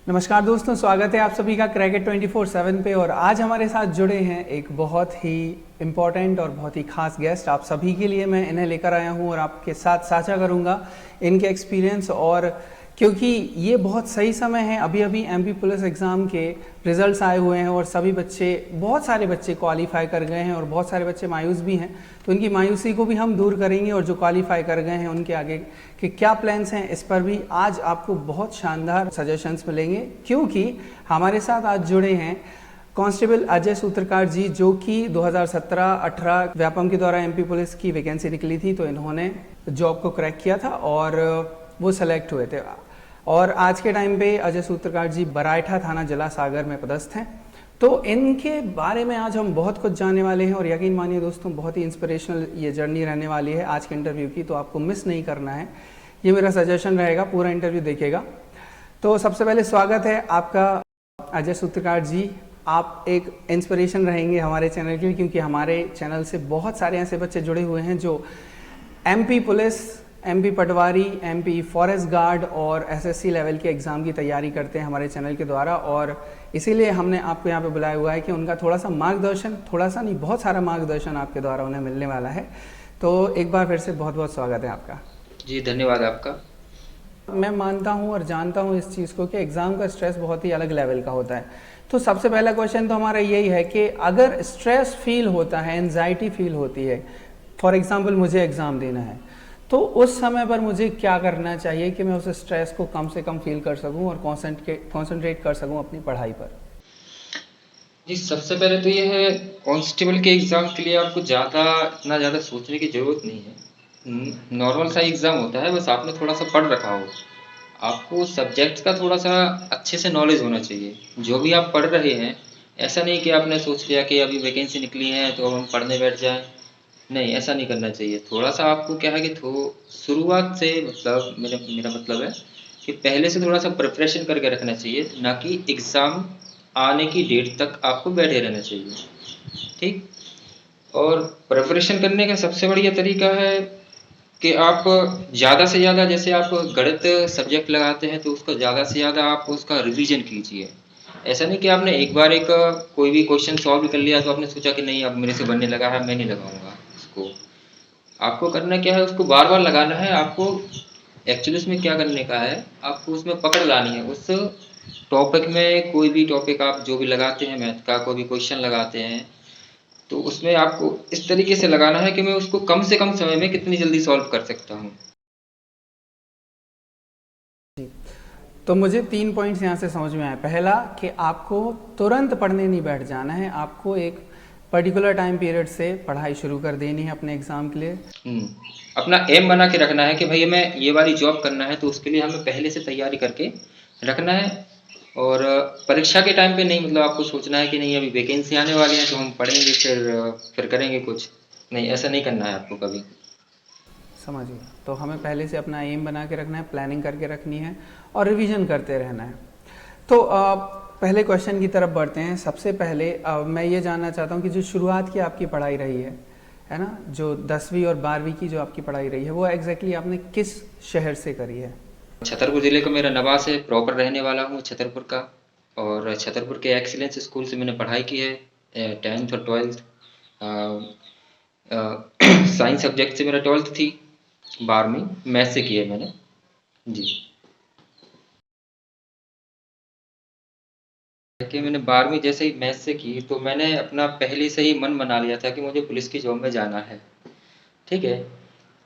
नमस्कार दोस्तों, स्वागत है आप सभी का क्रैकेट 24/7 पे। और आज हमारे साथ जुड़े हैं एक बहुत ही इम्पॉर्टेंट और बहुत ही खास गेस्ट। आप सभी के लिए मैं इन्हें लेकर आया हूं और आपके साथ साझा करूंगा इनके एक्सपीरियंस। और क्योंकि ये बहुत सही समय है, अभी अभी एमपी पुलिस एग्ज़ाम के रिजल्ट्स आए हुए हैं और सभी बच्चे, बहुत सारे बच्चे क्वालिफाई कर गए हैं और बहुत सारे बच्चे मायूस भी हैं। तो उनकी मायूसी को भी हम दूर करेंगे और जो क्वालिफाई कर गए हैं उनके आगे के क्या प्लान्स हैं, इस पर भी आज आपको बहुत शानदार सजेशंस मिलेंगे। क्योंकि हमारे साथ आज जुड़े हैं कांस्टेबल अजय सूत्रकार जी, जो कि 2017-18 व्यापम के द्वारा एमपी पुलिस की वैकेंसी निकली थी, तो इन्होंने जॉब को क्रैक किया था और वो सेलेक्ट हुए थे। और आज के टाइम पे अजय सूत्रकार जी बरायठा थाना जिला सागर में पदस्थ हैं। तो इनके बारे में आज हम बहुत कुछ जानने वाले हैं और यकीन मानिए दोस्तों, बहुत ही इंस्पिरेशनल ये जर्नी रहने वाली है आज के इंटरव्यू की, तो आपको मिस नहीं करना है। ये मेरा सजेशन रहेगा, पूरा इंटरव्यू देखिएगा। तो सबसे पहले स्वागत है आपका अजय सूत्रकार जी। आप एक इंस्पिरेशन रहेंगे हमारे चैनल के लिए, क्योंकि हमारे चैनल से बहुत सारे ऐसे बच्चे जुड़े हुए हैं जो एमपी पुलिस, एमपी पटवारी, एमपी फॉरेस्ट गार्ड और एसएससी लेवल के एग्ज़ाम की तैयारी करते हैं हमारे चैनल के द्वारा। और इसीलिए हमने आपको यहाँ पे बुलाया हुआ है कि उनका थोड़ा सा मार्गदर्शन, थोड़ा सा नहीं बहुत सारा मार्गदर्शन आपके द्वारा उन्हें मिलने वाला है। तो एक बार फिर से बहुत बहुत स्वागत है आपका। जी धन्यवाद आपका। मैं मानता हूँ और जानता हूँ इस चीज़ को कि एग्ज़ाम का स्ट्रेस बहुत ही अलग लेवल का होता है। तो सबसे पहला क्वेश्चन तो हमारा यही है कि अगर स्ट्रेस फील होता है, एंजाइटी फील होती है, फॉर एग्ज़ाम्पल मुझे एग्ज़ाम देना है, तो उस समय पर मुझे क्या करना चाहिए कि मैं उस स्ट्रेस को कम से कम फील कर सकूं और कॉन्सेंट्रेट कर सकूं अपनी पढ़ाई पर? जी सबसे पहले तो ये है, कांस्टेबल के एग्ज़ाम के लिए आपको इतना ज़्यादा सोचने की ज़रूरत नहीं है। नॉर्मल सा एग्ज़ाम होता है, बस आपने थोड़ा सा पढ़ रखा हो। आपको सब्जेक्ट्स का थोड़ा सा अच्छे से नॉलेज होना चाहिए। जो भी आप पढ़ रहे हैं, ऐसा नहीं कि आपने सोच लिया कि अभी वैकेंसी निकली है तो हम पढ़ने बैठ जाएं। नहीं, ऐसा नहीं करना चाहिए। थोड़ा सा आपको क्या है कि शुरुआत से, मतलब मेरा मतलब है कि पहले से थोड़ा सा प्रिपरेशन करके रखना चाहिए, ना कि एग्ज़ाम आने की डेट तक आपको बैठे रहना चाहिए। ठीक। और प्रिपरेशन करने का सबसे बढ़िया तरीका है कि आप ज़्यादा से ज़्यादा, जैसे आप गणित सब्जेक्ट लगाते हैं तो उसको ज़्यादा से ज़्यादा आप उसका रिवीजन कीजिए। ऐसा नहीं कि आपने एक बार कोई भी क्वेश्चन सॉल्व कर लिया तो आपने सोचा कि नहीं अब मेरे से बनने लगा है, मैं नहीं लगाऊंगा इसको। आपको करना क्या है, उसको बार बार लगाना है। आपको एक्चुअली उसमें क्या करने का है, आपको उसमें पकड़ लानी है उस टॉपिक में। कोई भी टॉपिक आप जो भी लगाते हैं, मैथ का कोई भी क्वेश्चन लगाते हैं, तो उसमें आपको इस तरीके से लगाना है कि मैं उसको कम से कम समय में कितनी जल्दी सॉल्व कर सकता हूँ। जी। तो मुझे 3 पॉइंट्स यहाँ से समझ में आए। पहला कि आपको तुरंत पढ़ने नहीं बैठ जाना है, आपको एक पर्टिकुलर टाइम पीरियड से पढ़ाई शुरू कर देनी है अपने एग्ज़ाम के लिए। अपना एम बना के रखना है कि भाई हमें ये वाली जॉब करना है, तो उसके लिए हमें पहले से तैयारी करके रखना है। और परीक्षा के टाइम पे नहीं, मतलब आपको सोचना है कि नहीं अभी वैकेंसी आने वाली है तो हम पढ़ेंगे, फिर करेंगे कुछ। नहीं, ऐसा नहीं करना है आपको कभी। समझ गया। तो हमें पहले से अपना एम बना के रखना है, प्लानिंग करके रखनी है और रिवीजन करते रहना है। तो पहले क्वेश्चन की तरफ बढ़ते हैं। सबसे पहले मैं ये जानना चाहता हूँ कि जो शुरुआत की आपकी पढ़ाई रही है ना, जो 10वीं और 12वीं की जो आपकी पढ़ाई रही है, वो एग्जैक्टली आपने किस शहर से करी है? छतरपुर ज़िले का मेरा नवास है, प्रॉपर रहने वाला हूँ छतरपुर का। और छतरपुर के एक्सीलेंस स्कूल से मैंने पढ़ाई की है, 10th और 12th। साइंस सब्जेक्ट से मेरा 12th थी, 12वीं मैथ से की है मैंने। जी। कि मैंने 12वीं जैसे ही मैथ से की तो मैंने अपना पहले से ही मन बना लिया था कि मुझे पुलिस की जॉब में जाना है। ठीक है।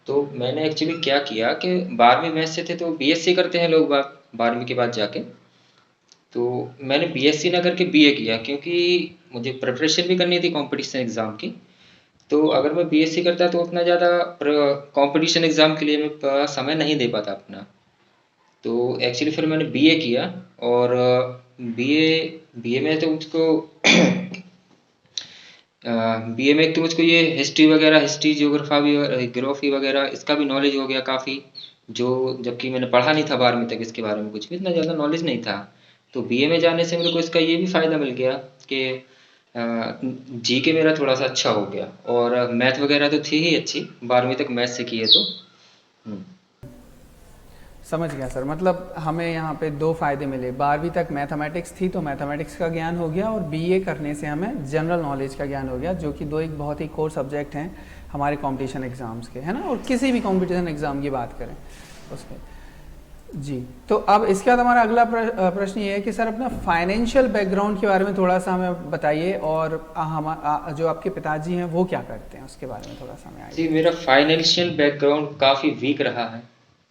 तो मैंने एक्चुअली क्या किया कि 12वीं मैथ से थे तो बीएससी करते हैं लोग बाग 12वीं के बाद जाके। तो मैंने बीएससी ना करके बीए किया, क्योंकि मुझे प्रिपरेशन भी करनी थी कंपटीशन एग्ज़ाम की। तो अगर मैं बीएससी करता तो उतना ज़्यादा कंपटीशन एग्ज़ाम के लिए मैं समय नहीं दे पाता अपना। तो एक्चुअली फिर मैंने बीए किया। और बीए बीए में तो मुझको बीए में एक तो मुझको ये हिस्ट्री वगैरह, हिस्ट्री ज्योग्राफी वगैरह इसका भी नॉलेज हो गया काफ़ी। जो जबकि मैंने पढ़ा नहीं था 12वीं तक इसके बारे में, कुछ भी इतना ज़्यादा नॉलेज नहीं था। तो बीए में जाने से मेरे को इसका ये भी फ़ायदा मिल गया कि जी के मेरा थोड़ा सा अच्छा हो गया। और मैथ वगैरह तो थी ही अच्छी, 12वीं तक मैथ से की है तो। हम्म। समझ गया सर। मतलब हमें यहाँ पे दो फायदे मिले, 12वीं तक मैथमेटिक्स थी तो मैथमेटिक्स का ज्ञान हो गया, और बीए करने से हमें जनरल नॉलेज का ज्ञान हो गया, जो कि दो एक बहुत ही कोर सब्जेक्ट हैं हमारे कंपटीशन एग्ज़ाम्स के, है ना, और किसी भी कंपटीशन एग्ज़ाम की बात करें उसमें। जी, तो अब इसके बाद हमारा अगला प्रश्न ये है कि सर अपना फाइनेंशियल बैकग्राउंड के बारे में थोड़ा सा हमें बताइए, और हम जो आपके पिताजी हैं वो क्या करते हैं उसके बारे में थोड़ा सा हमें जी, आइए। मेरा फाइनेंशियल बैकग्राउंड काफ़ी वीक रहा है।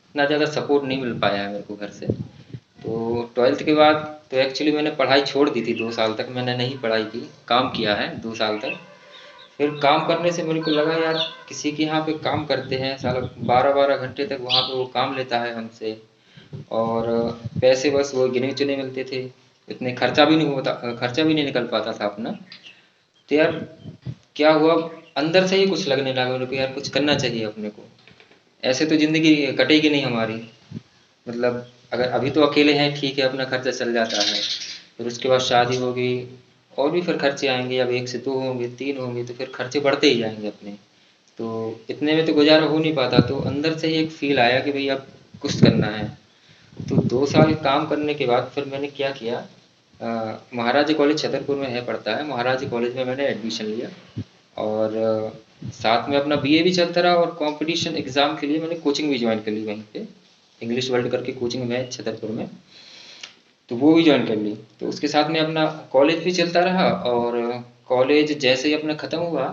इतना ज़्यादा सपोर्ट नहीं मिल पाया है मेरे को घर से। तो 12th के बाद तो एक्चुअली मैंने पढ़ाई छोड़ दी थी। 2 साल तक मैंने नहीं पढ़ाई की, काम किया है 2 साल तक। फिर काम करने से मेरे को लगा यार, किसी के यहाँ पे काम करते हैं साला 12-12 घंटे तक वहाँ पे वो काम लेता है हमसे, और पैसे बस वो गिने चुने मिलते थे। इतने खर्चा भी नहीं होता, खर्चा भी नहीं निकल पाता था अपना। तो यार क्या हुआ, अंदर से ही कुछ लगने लगा मेरे को, यार कुछ करना चाहिए अपने को। ऐसे तो ज़िंदगी कटेगी नहीं हमारी। मतलब अगर अभी तो अकेले हैं ठीक है, अपना खर्चा चल जाता है, फिर उसके बाद शादी होगी और भी फिर खर्चे आएंगे। अब 1 से 2 होंगे, 3 होंगे, तो फिर खर्चे बढ़ते ही जाएंगे अपने। तो इतने में तो गुजारा हो नहीं पाता। तो अंदर से ही एक फील आया कि भाई अब कुछ करना है। तो 2 साल काम करने के बाद फिर मैंने क्या किया, महाराजी कॉलेज छतरपुर में है, पड़ता है, महाराजी कॉलेज में मैंने एडमिशन लिया। और साथ में अपना बीए भी चलता रहा, और कंपटीशन एग्ज़ाम के लिए मैंने कोचिंग भी ज्वाइन कर ली वहीं पे। इंग्लिश वर्ल्ड करके कोचिंग है छतरपुर में, तो वो भी ज्वाइन कर ली। तो उसके साथ में अपना कॉलेज भी चलता रहा। और कॉलेज जैसे ही अपना ख़त्म हुआ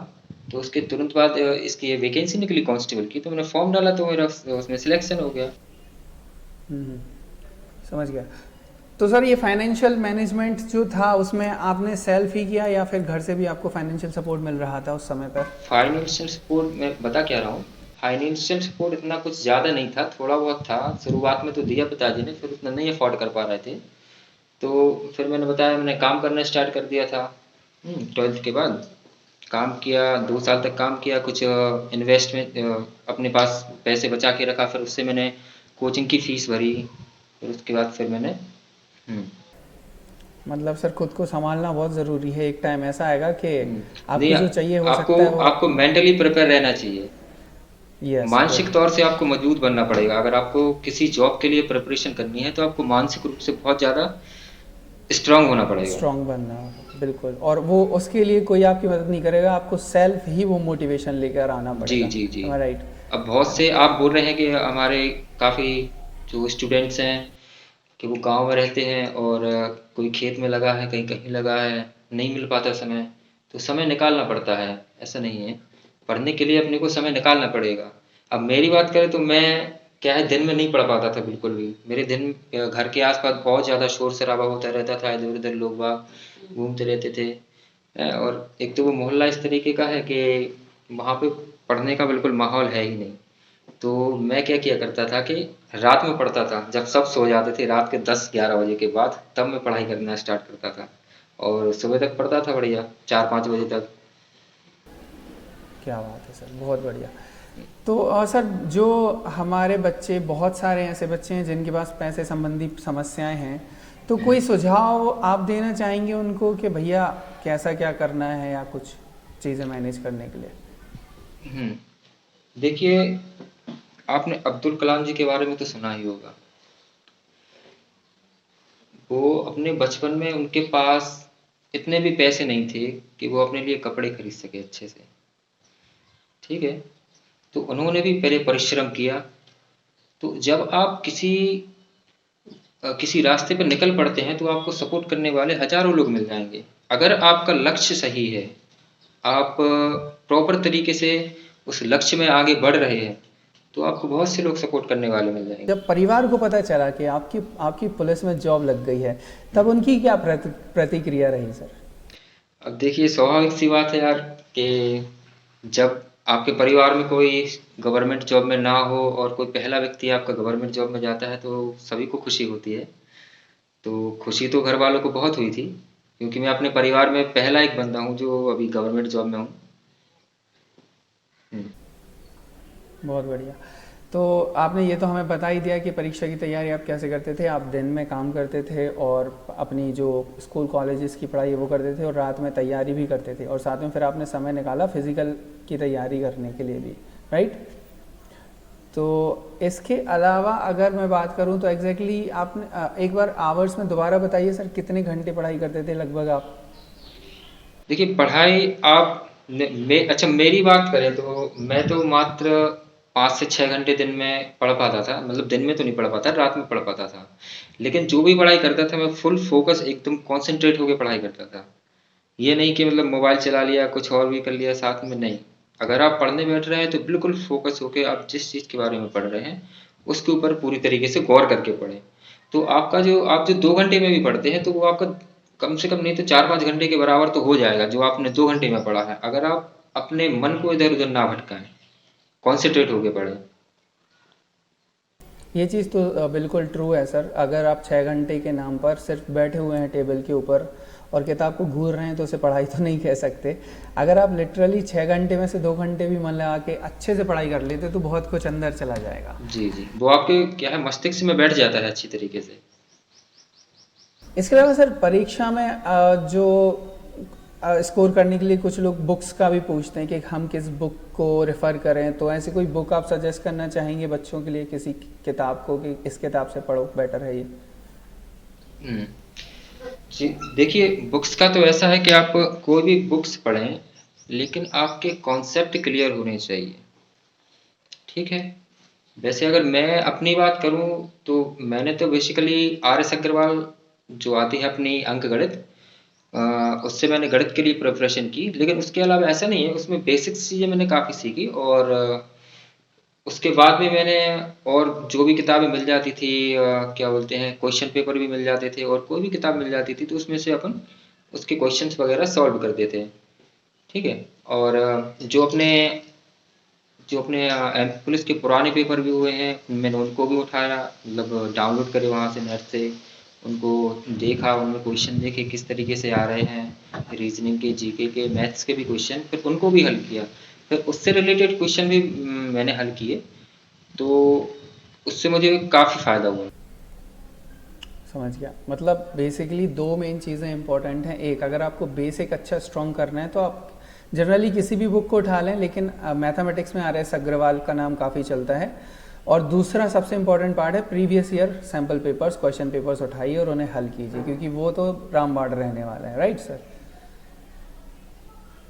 तो उसके तुरंत बाद इसकी वैकेंसी निकली कांस्टेबल की, तो मैंने फॉर्म डाला, तो मेरा उसमें सिलेक्शन हो गया। हम्म, समझ गया। तो सर ये फाइनेंशियल मैनेजमेंट जो था उसमें आपने सेल्फ ही किया या फिर घर से भी आपको फाइनेंशियल सपोर्ट मिल रहा था उस समय पर? फाइनेंशियल सपोर्ट मैं बता क्या रहा हूँ, फाइनेंशियल सपोर्ट इतना कुछ ज़्यादा नहीं था, थोड़ा बहुत था। शुरुआत में तो दिया पिताजी ने, फिर उतना नहीं अफोर्ड कर पा रहे थे। तो फिर मैंने बताया, मैंने काम करना स्टार्ट कर दिया था 12th के बाद। काम किया, 2 साल तक काम किया, कुछ इन्वेस्टमेंट अपने पास पैसे बचा के रखा, फिर उससे मैंने कोचिंग की फीस भरी। फिर उसके बाद फिर मैंने हम्म, मतलब सर खुद को संभालना बहुत ज़रूरी है, एक टाइम ऐसा आएगा कि नहीं, आपको जो चाहिए हो आपको सकता है वो। आपको मेंटली प्रिपेयर रहना चाहिए। यस, मानसिक गुड। तौर से आपको मजबूत बनना पड़ेगा। अगर आपको किसी जॉब के लिए प्रिपरेशन करनी है तो आपको मानसिक रूप से बहुत ज़्यादा स्ट्रांग होना पड़ेगा। स्ट्रांग बनना होगा, बिल्कुल। और वो उसके लिए कोई आपकी मदद नहीं करेगा, आपको सेल्फ ही वो मोटिवेशन लेकर आना जी पड़ेगा। जी जी। am I right? अब बहुत से आप बोल रहे हैं कि हमारे काफ़ी जो स्टूडेंट्स हैं कि वो गांव में रहते हैं, और कोई खेत में लगा है, कहीं कहीं लगा है, नहीं मिल पाता समय। तो समय निकालना पड़ता है, ऐसा नहीं है। पढ़ने के लिए अपने को समय निकालना पड़ेगा। अब मेरी बात करें तो मैं क्या है, दिन में नहीं पढ़ पाता था बिल्कुल भी। मेरे दिन घर के आसपास बहुत ज़्यादा शोर शराबा होता रहता था, इधर उधर लोग बाग घूमते रहते थे। और एक तो वो मोहल्ला इस तरीके का है कि वहाँ पे पढ़ने का बिल्कुल माहौल है ही नहीं। तो मैं क्या किया करता था कि रात में पढ़ता था, जब सब सो जाते थे रात के 10-11 बजे के बाद, तब मैं पढ़ाई करना स्टार्ट करता था, और सुबह तक पढ़ता था बढ़िया, 4-5 बजे तक। क्या बात है सर, बहुत बढ़िया। तो सर जो हमारे बच्चे, बहुत सारे ऐसे बच्चे हैं जिनके पास पैसे संबंधी समस्याएं हैं, तो कोई सुझाव आप देना चाहेंगे उनको कि भैया कैसा क्या करना है, या कुछ चीज़ें मैनेज करने के लिए? देखिए, आपने अब्दुल कलाम जी के बारे में तो सुना ही होगा। वो अपने बचपन में उनके पास इतने भी पैसे नहीं थे कि वो अपने लिए कपड़े खरीद सके अच्छे से, ठीक है। तो उन्होंने भी पहले परिश्रम किया। तो जब आप किसी रास्ते पर निकल पड़ते हैं तो आपको सपोर्ट करने वाले हजारों लोग मिल जाएंगे। अगर आपका लक्ष्य सही है, आप प्रॉपर तरीके से उस लक्ष्य में आगे बढ़ रहे हैं, तो आपको बहुत से लोग सपोर्ट करने वाले मिल जाएंगे। जब परिवार को पता चला कि आपकी आपकी पुलिस में जॉब लग गई है, तब उनकी क्या प्रतिक्रिया रही सर? अब देखिए, स्वाभाविक सी बात है यार कि जब आपके परिवार में कोई गवर्नमेंट जॉब में ना हो और कोई पहला व्यक्ति आपका गवर्नमेंट जॉब में जाता है, तो सभी को खुशी होती है। तो खुशी तो घर वालों को बहुत हुई थी, क्योंकि मैं अपने परिवार में पहला एक बंदा हूँ जो अभी गवर्नमेंट जॉब में हूँ। हम्म, बहुत बढ़िया। तो आपने ये तो हमें बता ही दिया कि परीक्षा की तैयारी आप कैसे करते थे। आप दिन में काम करते थे और अपनी जो स्कूल कॉलेजेस की पढ़ाई है वो करते थे, और रात में तैयारी भी करते थे, और साथ में फिर आपने समय निकाला फिजिकल की तैयारी करने के लिए भी, राइट? तो इसके अलावा अगर मैं बात करूं तो एग्जैक्टली आपने एक बार आवर्स में दोबारा बताइए सर, कितने घंटे पढ़ाई करते थे लगभग आप? देखिए पढ़ाई आप अच्छा मेरी बात करें तो मैं तो मात्र 5 से 6 घंटे दिन में पढ़ पाता था, मतलब दिन में तो नहीं पढ़ पाता, रात में पढ़ पाता था। लेकिन जो भी पढ़ाई करता था मैं फुल फोकस एकदम कॉन्सेंट्रेट होकर पढ़ाई करता था। ये नहीं कि मतलब मोबाइल चला लिया कुछ और भी कर लिया साथ में, नहीं। अगर आप पढ़ने बैठ रहे हैं तो बिल्कुल फोकस होके आप जिस चीज़ के बारे में पढ़ रहे हैं उसके ऊपर पूरी तरीके से गौर करके पढ़ें। तो आप जो 2 घंटे में भी पढ़ते हैं तो वो आपका कम से कम नहीं तो 4-5 घंटे के बराबर तो हो जाएगा जो आपने 2 घंटे में पढ़ा है, अगर आप अपने मन को इधर उधर ना भटकाएं, कॉन्सेंट्रेट होके पढ़ें। ये चीज़ तो बिल्कुल ट्रू है सर। अगर आप 6 घंटे के नाम पर सिर्फ बैठे हुए हैं टेबल के ऊपर और किताब को घूर रहे हैं तो उसे पढ़ाई तो नहीं कह सकते। अगर आप लिटरली 6 घंटे में से 2 घंटे भी मन लगा के अच्छे से पढ़ाई कर लेते तो बहुत कुछ अंदर चला जाएगा। जी जी, वो आपके क्या है मस्तिष्क में बैठ जाता है अच्छी तरीके से। इसके अलावा सर परीक्षा में जो स्कोर करने के लिए कुछ लोग बुक्स का भी पूछते हैं कि हम किस बुक को रेफ़र करें, तो ऐसी कोई बुक आप सजेस्ट करना चाहेंगे बच्चों के लिए किसी किताब को कि इस किताब से पढ़ो बेटर है ये? हम्म, जी देखिए बुक्स का तो ऐसा है कि आप कोई भी बुक्स पढ़ें लेकिन आपके कॉन्सेप्ट क्लियर होने चाहिए, ठीक है। वैसे अगर मैं अपनी बात करूं तो मैंने तो बेसिकली आर एस अग्रवाल जो आती है अपनी अंक गणित, उससे मैंने गणित के लिए प्रिपरेशन की, लेकिन उसके अलावा ऐसा नहीं है, उसमें बेसिक्स चीज़ें मैंने काफ़ी सीखी और उसके बाद में मैंने और जो भी किताबें मिल जाती थी क्या बोलते हैं क्वेश्चन पेपर भी मिल जाते थे और कोई भी किताब मिल जाती थी तो उसमें से अपन उसके क्वेश्चंस वगैरह सॉल्व कर देते हैं, ठीक है। और जो अपने पुलिस के पुराने पेपर भी हुए हैं मैंने उनको भी उठाया, मतलब डाउनलोड करे वहाँ से नेट से, उनको देखा, उनमें क्वेश्चन देखे किस तरीके से आ रहे हैं, रीजनिंग के जीके के मैथ्स के भी क्वेश्चन, फिर उनको भी हल किया, फिर उससे रिलेटेड क्वेश्चन भी मैंने हल किए, तो उससे मुझे काफ़ी फ़ायदा हुआ। समझ गया। मतलब बेसिकली दो मेन चीज़ें इंपॉर्टेंट हैं। एक, अगर आपको बेसिक अच्छा स्ट्रॉन्ग करना है तो आप जनरली किसी भी बुक को उठा लें, लेकिन मैथमेटिक्स में आर एस अग्रवाल का नाम काफ़ी चलता है। और दूसरा सबसे इंपॉर्टेंट पार्ट है previous year sample papers, question papers उठाइए और उन्हें हल कीजिए, क्योंकि वो तो रामबाण रहने वाला है। Right sir?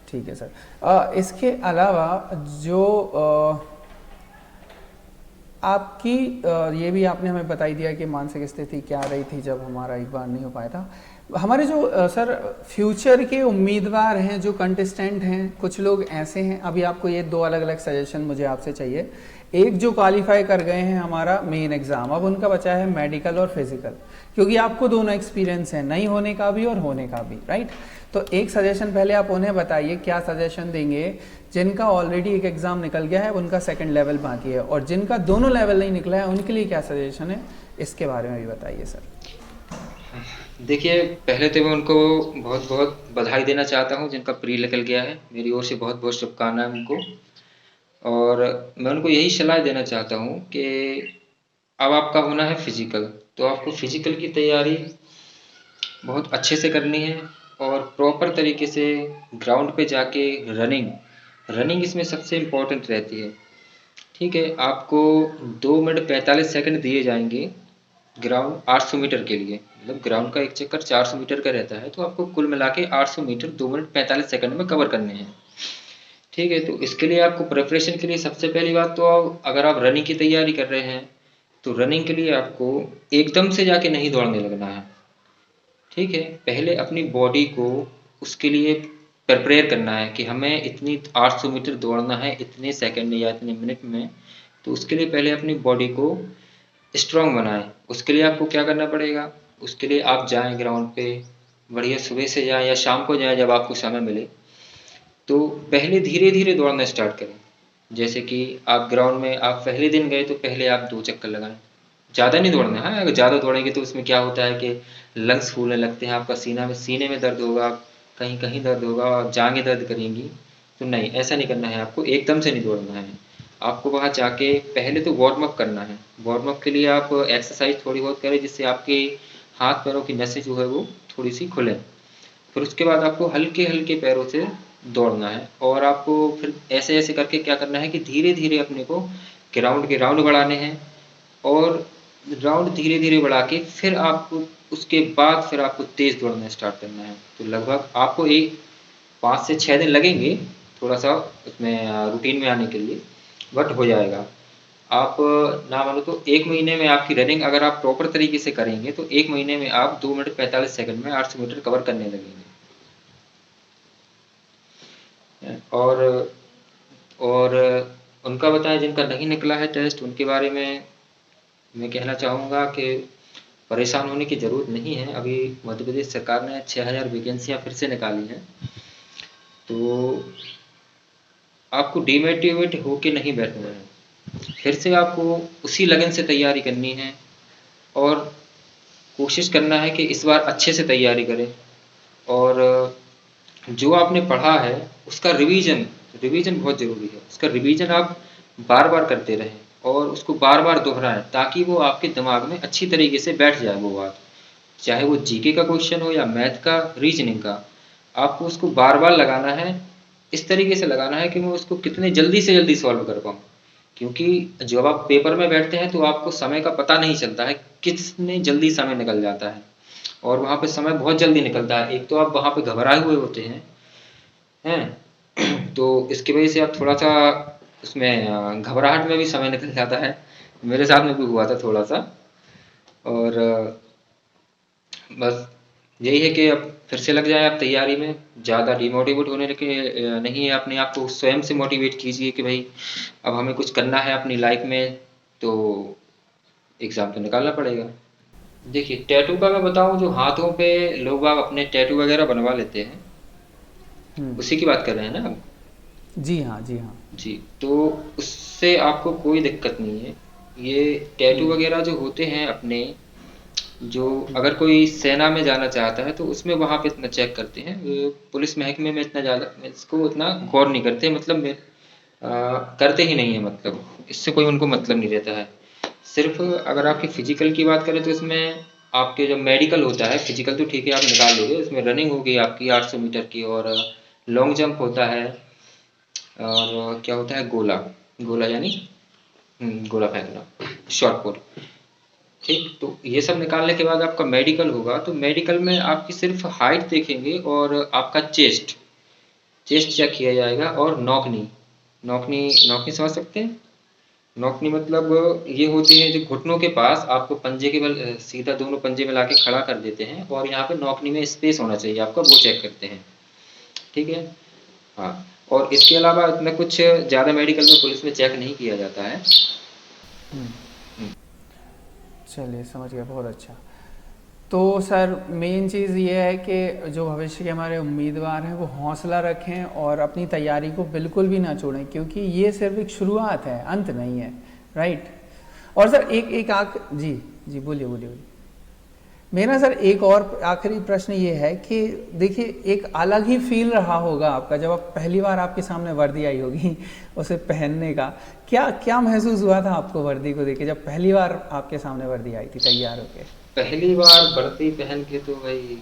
ठीक है सर। इसके अलावा जो आपकी ये भी आपने हमें बताई दिया कि मानसिक स्थिति क्या रही थी जब हमारा एक बार नहीं हो पाया था। हमारे जो सर फ्यूचर के उम्मीदवार हैं, जो कंटेस्टेंट हैं, कुछ लोग ऐसे हैं, अभी आपको ये दो अलग अलग सजेशन मुझे आपसे चाहिए। एक जो क्वालिफाई कर गए हैं हमारा मेन एग्ज़ाम, अब उनका बचा है मेडिकल और फिजिकल, क्योंकि आपको दोनों एक्सपीरियंस है, नहीं होने का भी और होने का भी। राइट? तो एक सजेशन पहले आप उन्हें बताइए, क्या सजेशन देंगे जिनका ऑलरेडी एक एग्ज़ाम निकल गया है, उनका सेकंड लेवल बाकी है, और जिनका दोनों लेवल नहीं निकला है उनके लिए क्या सजेशन है, इसके बारे में भी बताइए सर। देखिए पहले तो मैं उनको बहुत बहुत बधाई देना चाहता हूँ जिनका प्री निकल गया है, मेरी ओर से बहुत बहुत शुभकामनाएं उनको। और मैं उनको यही सलाह देना चाहता हूँ कि अब आपका होना है फिजिकल, तो आपको फिजिकल की तैयारी बहुत अच्छे से करनी है और प्रॉपर तरीके से ग्राउंड पे जाके रनिंग रनिंग इसमें सबसे इम्पोर्टेंट रहती है, ठीक है। आपको 2 मिनट 45 सेकंड दिए जाएंगे ग्राउंड 800 मीटर के लिए, मतलब ग्राउंड का एक चक्कर 400 मीटर का रहता है, तो आपको कुल मिला के 800 मीटर 2 मिनट 45 सेकंड में कवर करने हैं, ठीक है। तो इसके लिए आपको प्रिपरेशन के लिए सबसे पहली बात तो अगर आप रनिंग की तैयारी कर रहे हैं तो रनिंग के लिए आपको एकदम से जाके नहीं दौड़ने लगना है, ठीक है। पहले अपनी बॉडी को उसके लिए प्रिपेयर करना है कि हमें इतनी 800 मीटर दौड़ना है इतने सेकंड या इतने मिनट में, तो उसके लिए पहले अपनी बॉडी को स्ट्रांग बनाएं। उसके लिए आपको क्या करना पड़ेगा, उसके लिए आप जाएं ग्राउंड पे, बढ़िया सुबह से जाएं या शाम को जाएं जब आपको समय मिले, तो पहले धीरे धीरे दौड़ना स्टार्ट करें। जैसे कि आप ग्राउंड में आप पहले दिन गए तो पहले आप 2 चक्कर लगाएं, ज़्यादा नहीं दौड़ना है। अगर ज़्यादा दौड़ेंगे तो उसमें क्या होता है कि लंग्स फूलने लगते हैं, आपका सीने में दर्द होगा, कहीं कहीं दर्द होगा और जांघें दर्द करेंगी, तो नहीं, ऐसा नहीं करना है, आपको एकदम से नहीं दौड़ना है। आपको वहाँ जाके पहले तो वार्म अप करना है। वार्म अप के लिए आप एक्सरसाइज थोड़ी बहुत करें जिससे आपके हाथ पैरों की नसें जो है वो थोड़ी सी खुलें। फिर उसके बाद आपको हल्के हल्के पैरों से दौड़ना है और आपको फिर ऐसे ऐसे करके क्या करना है कि धीरे धीरे अपने को ग्राउंड के राउंड बढ़ाने हैं, और राउंड धीरे धीरे बढ़ा के फिर आपको उसके बाद फिर आपको तेज दौड़ना स्टार्ट करना है। तो लगभग आपको एक 5 से 6 दिन लगेंगे थोड़ा सा उसमें रूटीन में आने के लिए, बट हो जाएगा। आप ना मानो तो 1 महीने में आपकी रनिंग अगर आप प्रॉपर तरीके से करेंगे तो 1 महीने में आप 2 मिनट 45 सेकंड में 800 मीटर कवर करने लगेंगे। और और उनका बताएं जिनका नहीं निकला है टेस्ट, उनके बारे में मैं कहना चाहूँगा कि परेशान होने की ज़रूरत नहीं है। अभी मध्य प्रदेश सरकार ने 6000 वैकेंसियाँ फिर से निकाली हैं, तो आपको डिमोटिवेट होके नहीं बैठना है। फिर से आपको उसी लगन से तैयारी करनी है और कोशिश करना है कि इस बार अच्छे से तैयारी करें, और जो आपने पढ़ा है उसका रिवीजन रिवीजन बहुत ज़रूरी है। उसका रिवीजन आप बार बार करते रहें और उसको बार बार दोहराएं, ताकि वो आपके दिमाग में अच्छी तरीके से बैठ जाए वो बात। चाहे वो जीके का क्वेश्चन हो या मैथ का, रीजनिंग का, आपको उसको बार बार लगाना है। इस तरीके से लगाना है कि मैं उसको कितने जल्दी से जल्दी सॉल्व कर पाऊँ, क्योंकि जब आप पेपर में बैठते हैं तो आपको समय का पता नहीं चलता है, कितने जल्दी समय निकल जाता है, और वहाँ पे समय बहुत जल्दी निकलता है। एक तो आप वहाँ पे घबराए हुए होते हैं तो इसकी वजह से आप थोड़ा सा उसमें घबराहट में भी समय निकल जाता है। मेरे साथ में भी हुआ था थोड़ा सा। और बस यही है कि अब फिर से लग जाए आप तैयारी में। ज़्यादा डिमोटिवेट होने के नहीं है, अपने आप को स्वयं से मोटिवेट कीजिए कि भाई अब हमें कुछ करना है अपनी लाइफ में, तो एग्ज़ाम तो निकालना पड़ेगा। देखिए, टैटू का मैं बताऊं, जो हाथों पे लोग बाग अपने टैटू वगैरह बनवा लेते हैं, हम्म। उसी की बात कर रहे हैं ना आप? जी हाँ, जी हाँ। जी, तो उससे आपको कोई दिक्कत नहीं है। ये टैटू हम्म। वगैरह जो होते हैं अपने, जो हम्म। अगर कोई सेना में जाना चाहता है तो उसमें वहाँ पे इतना चेक करते हैं। पुलिस महकमे में इतना ज़्यादा इसको उतना गौर नहीं करते, मतलब करते ही नहीं है, मतलब इससे कोई उनको मतलब नहीं रहता है। सिर्फ अगर आपकी फिजिकल की बात करें तो इसमें आपके जो मेडिकल होता है, फिजिकल तो ठीक है आप निकाल लोगे, उसमें रनिंग होगी आपकी 800 मीटर की, और लॉन्ग जंप होता है, और क्या होता है, गोला गोला यानी गोला फेंकना, शॉट पुट। ठीक, तो ये सब निकालने के बाद आपका मेडिकल होगा, तो मेडिकल में आपकी सिर्फ हाइट देखेंगे और आपका चेस्ट चेस्ट चेक किया जाएगा, और नौकनी नौकनी नौकनी समझ सकते हैं? नौकनी मतलब ये होती है जो घुटनों के पास आपको पंजे के बल सीधा दोनों पंजे मिला के खड़ा कर देते हैं, और यहाँ पे नौकनी में स्पेस होना चाहिए आपका, वो चेक करते हैं। ठीक है, हाँ। और इसके अलावा इतना कुछ ज़्यादा मेडिकल में पुलिस में चेक नहीं किया जाता है। हम्म। हम्म, चलिए, समझ गया, बहुत अच्छा। तो सर, मेन चीज़ ये है कि जो भविष्य के हमारे उम्मीदवार हैं वो हौसला रखें और अपनी तैयारी को बिल्कुल भी ना छोड़ें, क्योंकि ये सिर्फ एक शुरुआत है, अंत नहीं है। राइट। और सर जी जी, बोलिए बोलिए बोलिए। मेरा सर एक और आखिरी प्रश्न ये है कि देखिए, एक अलग ही फील रहा होगा आपका जब आप पहली बार आपके सामने वर्दी आई होगी उसे पहनने का। क्या क्या महसूस हुआ था आपको वर्दी को देख के, जब पहली बार आपके सामने वर्दी आई थी तैयार होके? पहली बार वर्दी पहन के तो भाई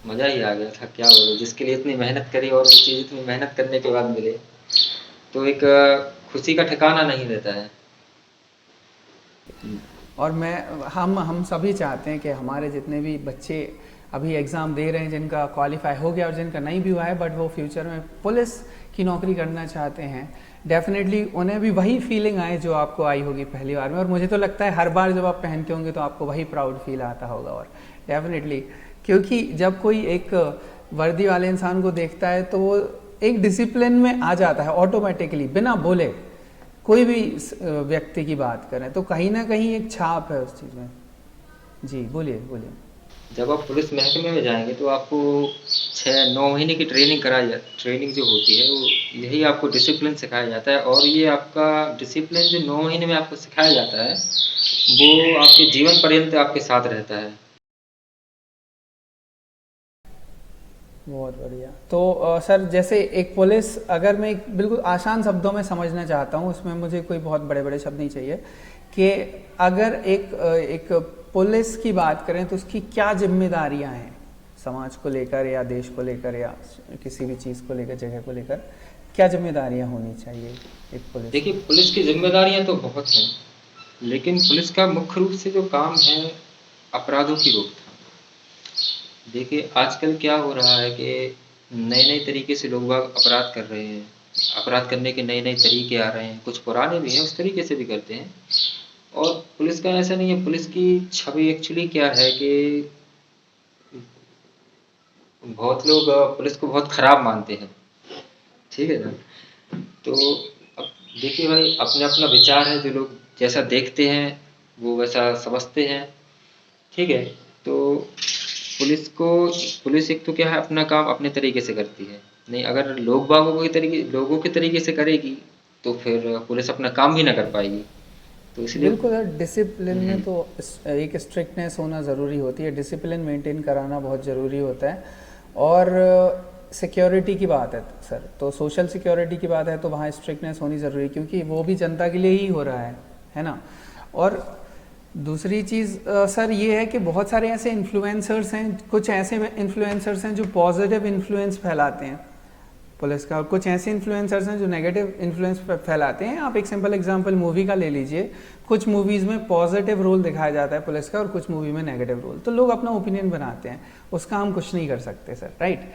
मज़ा ही आ गया था, क्या बोलूं, जिसके लिए इतनी मेहनत करी और वो चीज़ इतनी मेहनत करने के बाद मिले, तो एक खुशी का ठिकाना नहीं रहता है। और मैं हम सभी चाहते हैं कि हमारे जितने भी बच्चे अभी एग्ज़ाम दे रहे हैं, जिनका क्वालिफाई हो गया और जिनका नहीं भी हुआ है, बट वो फ्यूचर में पुलिस की नौकरी करना चाहते हैं, डेफिनेटली उन्हें भी वही फीलिंग आए जो आपको आई होगी पहली बार में। और मुझे तो लगता है हर बार जब आप पहनते होंगे तो आपको वही प्राउड फील आता होगा। और डेफिनेटली, क्योंकि जब कोई एक वर्दी वाले इंसान को देखता है तो वो एक डिसिप्लिन में आ जाता है ऑटोमेटिकली, बिना बोले। कोई भी व्यक्ति की बात करें तो कहीं ना कहीं एक छाप है उस चीज़ में। जी, बोलिए बोलिए। जब आप पुलिस महकमे में जाएंगे तो आपको 6-9 महीने की ट्रेनिंग जो होती है वो यही आपको डिसिप्लिन सिखाया जाता है, और ये आपका डिसिप्लिन जो 9 महीने में आपको सिखाया जाता है वो आपके जीवन पर्यंत आपके साथ रहता है। बहुत बढ़िया। तो सर, जैसे एक पुलिस, अगर मैं एक बिल्कुल आसान शब्दों में समझना चाहता हूँ, उसमें मुझे कोई बहुत बड़े बड़े शब्द नहीं चाहिए, कि अगर एक पुलिस की बात करें तो उसकी क्या जिम्मेदारियां हैं समाज को लेकर या देश को लेकर या किसी भी चीज़ को लेकर, जगह को लेकर, क्या जिम्मेदारियां होनी चाहिए एक पुलिस देखिए, की? पुलिस की ज़िम्मेदारियाँ तो बहुत हैं, लेकिन पुलिस का मुख्य रूप से जो काम है, अपराधों की रोकथाम। देखिए, आजकल क्या हो रहा है कि नए-नए तरीके से लोग बाग अपराध कर रहे हैं। अपराध करने के नए-नए तरीके आ रहे हैं, कुछ पुराने भी हैं, उस तरीके से भी करते हैं। और पुलिस का ऐसा नहीं है, पुलिस की छवि एक्चुअली क्या है कि बहुत लोग पुलिस को बहुत खराब मानते हैं, ठीक है ना? तो अब देखिए भाई, अपना-अपना विचार है, जो लोग जैसा देखते हैं, वो वैसा समझते हैं, ठीक है? तो पुलिस को पुलिस एक तो क्या है, अपना काम अपने तरीके से करती है। नहीं, अगर लोगों के तरीके से करेगी, तो फिर पुलिस अपना काम भी ना कर पाएगी। तो इसलिए बिल्कुल यार, डिसिप्लिन में हुँ, तो एक स्ट्रिक्टनेस होना ज़रूरी होती है, डिसिप्लिन मेंटेन कराना बहुत ज़रूरी होता है। और सिक्योरिटी की बात है सर, तो सोशल सिक्योरिटी की बात है तो वहाँ स्ट्रिक्टनेस होनी ज़रूरी है, क्योंकि वो भी जनता के लिए ही हो रहा है ना? और दूसरी चीज़ सर ये है कि बहुत सारे ऐसे इन्फ्लुएंसर्स हैं, कुछ ऐसे इन्फ्लुएंसर्स हैं जो पॉजिटिव इन्फ्लुएंस फैलाते हैं पुलिस का, और कुछ ऐसे इन्फ्लुएंसर्स हैं जो नेगेटिव इन्फ्लुएंस फैलाते हैं। आप एक सिंपल एग्जांपल मूवी का ले लीजिए, कुछ मूवीज़ में पॉजिटिव रोल दिखाया जाता है पुलिस का और कुछ मूवी में नेगेटिव रोल, तो लोग अपना ओपिनियन बनाते हैं, उसका हम कुछ नहीं कर सकते sir, right?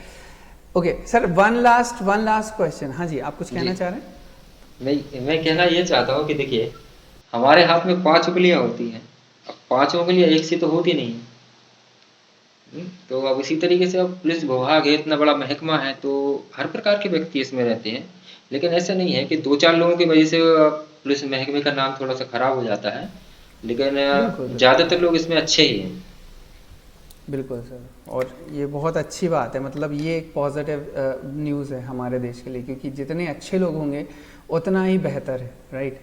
Okay sir, one last question. हाँ जी, आप कुछ जी। कहना चाह रहे हैं? मैं कहना ये चाहता हूँ कि देखिए, हमारे हाथ में 5 उँगलियाँ होती हैं। अब 5 उँगलियाँ एक सी तो होती नहीं हैं। तो अब इसी तरीके से अब पुलिस विभाग है, इतना बड़ा महकमा है, तो हर प्रकार के व्यक्ति इसमें रहते हैं। लेकिन ऐसा नहीं है कि 2-4 लोगों की वजह से पुलिस महकमे का नाम थोड़ा-सा खराब हो जाता है। लेकिन बिल्कुल बिल्कुल ज़्यादातर लोग इसमें अच्छे ही हैं। बिल्कुल सर, और ये बहुत अच्छी बात है, मतलब ये एक पॉजिटिव न्यूज़ है हमारे देश के लिए, क्योंकि जितने अच्छे लोग होंगे उतना ही बेहतर है, राइट?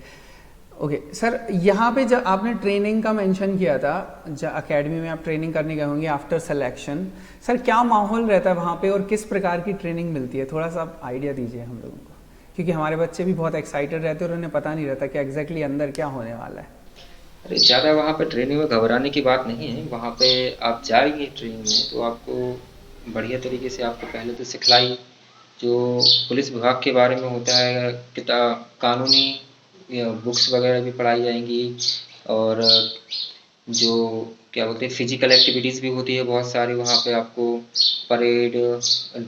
ओके सर, यहाँ पे जब आपने ट्रेनिंग का मेंशन किया था, जब एकेडमी में आप ट्रेनिंग करने गए होंगे आफ्टर सिलेक्शन, सर क्या माहौल रहता है वहाँ पे और किस प्रकार की ट्रेनिंग मिलती है? थोड़ा सा आप आइडिया दीजिए हम लोगों को, क्योंकि हमारे बच्चे भी बहुत एक्साइटेड रहते हैं और उन्हें पता नहीं रहता कि एग्जैक्टली अंदर क्या होने वाला है। अरे ज़्यादा वहाँ पे ट्रेनिंग में घबराने की बात नहीं है। वहाँ पे आप जाएँगे ट्रेनिंग में, तो आपको बढ़िया तरीके से आपको पहले तो सिखलाई जो पुलिस विभाग के बारे में होता है, कानूनी या बुक्स वगैरह भी पढ़ाई जाएंगी। और जो क्या बोलते हैं, फिजिकल एक्टिविटीज़ भी होती है बहुत सारी वहाँ पे आपको। परेड,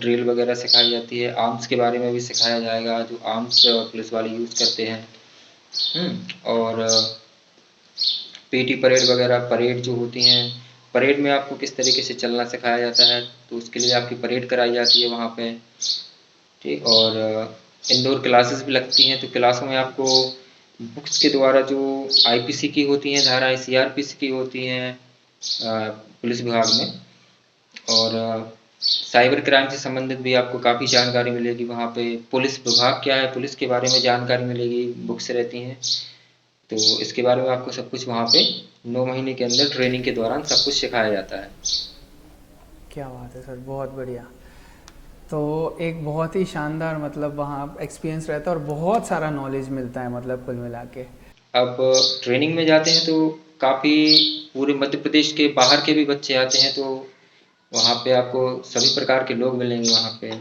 ड्रिल वगैरह सिखाई जाती है। आर्म्स के बारे में भी सिखाया जाएगा, जो आर्म्स पुलिस वाले यूज़ करते हैं। और पीटी परेड वगैरह, परेड जो होती हैं, परेड में आपको किस तरीके से चलना सिखाया जाता है, तो उसके लिए आपकी परेड कराई जाती है वहाँ पे, ठीक। और इंडोर क्लासेस भी लगती हैं, तो क्लासों में आपको बुक्स के द्वारा जो आईपीसी की होती हैं धाराएं, सीआरपीसी की होती हैं पुलिस विभाग में। और साइबर क्राइम से संबंधित भी आपको काफ़ी जानकारी मिलेगी वहाँ पे। पुलिस विभाग क्या है, पुलिस के बारे में जानकारी मिलेगी, बुक्स रहती हैं। तो इसके बारे में आपको सब कुछ वहाँ पे 9 महीने के अंदर ट्रेनिंग के दौरान सब कुछ सिखाया जाता है। क्या बात है सर, बहुत बढ़िया। तो एक बहुत ही शानदार, मतलब वहाँ एक्सपीरियंस रहता है और बहुत सारा नॉलेज मिलता है, मतलब कुल मिला के। अब ट्रेनिंग में जाते हैं तो काफ़ी पूरे मध्य प्रदेश के बाहर के भी बच्चे आते हैं, तो वहाँ पे आपको सभी प्रकार के लोग मिलेंगे वहाँ पे।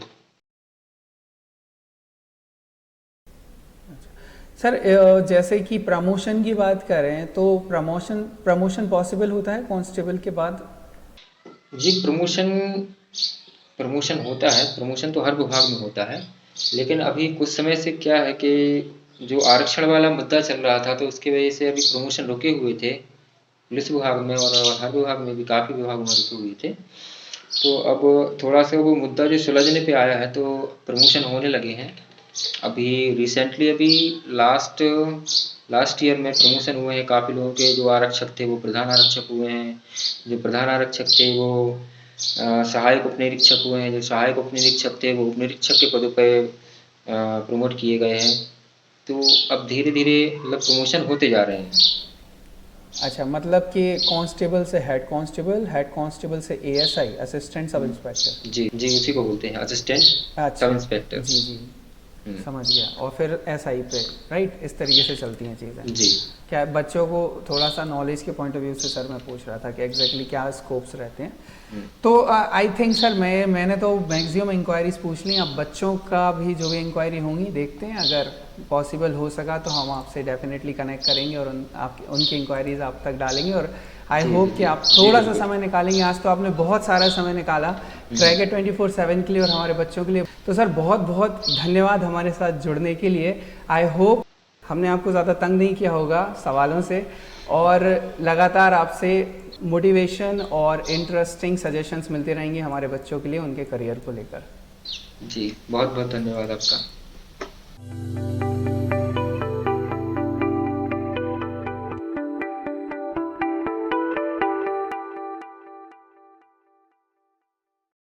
सर जैसे कि प्रमोशन की बात करें तो प्रमोशन पॉसिबल होता है कांस्टेबल के बाद? जी, प्रमोशन होता है। प्रमोशन तो हर विभाग में होता है, लेकिन अभी कुछ समय से क्या है कि जो आरक्षण वाला मुद्दा चल रहा था, तो उसकी वजह से अभी प्रमोशन रुके हुए थे पुलिस विभाग में, और हर विभाग में भी, काफ़ी विभागों में रुके हुए थे। तो अब थोड़ा सा वो मुद्दा जो सुलझने पे आया है, तो प्रमोशन होने लगे हैं। अभी रिसेंटली, अभी लास्ट लास्ट ईयर में प्रमोशन हुए हैं काफ़ी लोगों के। जो आरक्षक थे वो प्रधान आरक्षक हुए हैं, जो प्रधान आरक्षक थे वो सहायक उप निरीक्षक हुए हैं, जो सहायक उप निरीक्षक थे वो उप निरीक्षक के पदों पे प्रमोट किए गए हैं। तो अब धीरे धीरे मतलब प्रमोशन होते जा रहे हैं। अच्छा, मतलब कि कांस्टेबल से हेड कांस्टेबल, हेड कांस्टेबल से एएसआई, असिस्टेंट सब इंस्पेक्टर। जी जी, उसी को बोलते हैं असिस्टेंट सब अच्छा, इंस्पेक्टर। जी जी। समझ गया। और फिर एसआई पे, राइट, इस तरीके से चलती हैं चीज़ें जी। क्या बच्चों को थोड़ा सा नॉलेज के पॉइंट ऑफ व्यू से सर मैं पूछ रहा था कि एग्जैक्टली क्या स्कोप्स रहते हैं। तो आई थिंक सर मैंने तो मैक्सिमम इंक्वायरीज पूछ ली। अब बच्चों का भी जो भी इंक्वायरी होंगी देखते हैं, अगर पॉसिबल हो सका तो हम आपसे डेफिनेटली कनेक्ट करेंगे और उनकी इंक्वायरीज आप तक डालेंगे। और आई होप कि आप थोड़ा सा समय निकालेंगे। आज तो आपने बहुत सारा समय निकाला क्रैकेट 24/7 के लिए और हमारे बच्चों के लिए। तो सर बहुत बहुत धन्यवाद हमारे साथ जुड़ने के लिए। आई होप हमने आपको ज़्यादा तंग नहीं किया होगा सवालों से, और लगातार आपसे मोटिवेशन और इंटरेस्टिंग सजेशंस मिलते रहेंगे हमारे बच्चों के लिए उनके करियर को लेकर। जी, बहुत बहुत धन्यवाद आपका।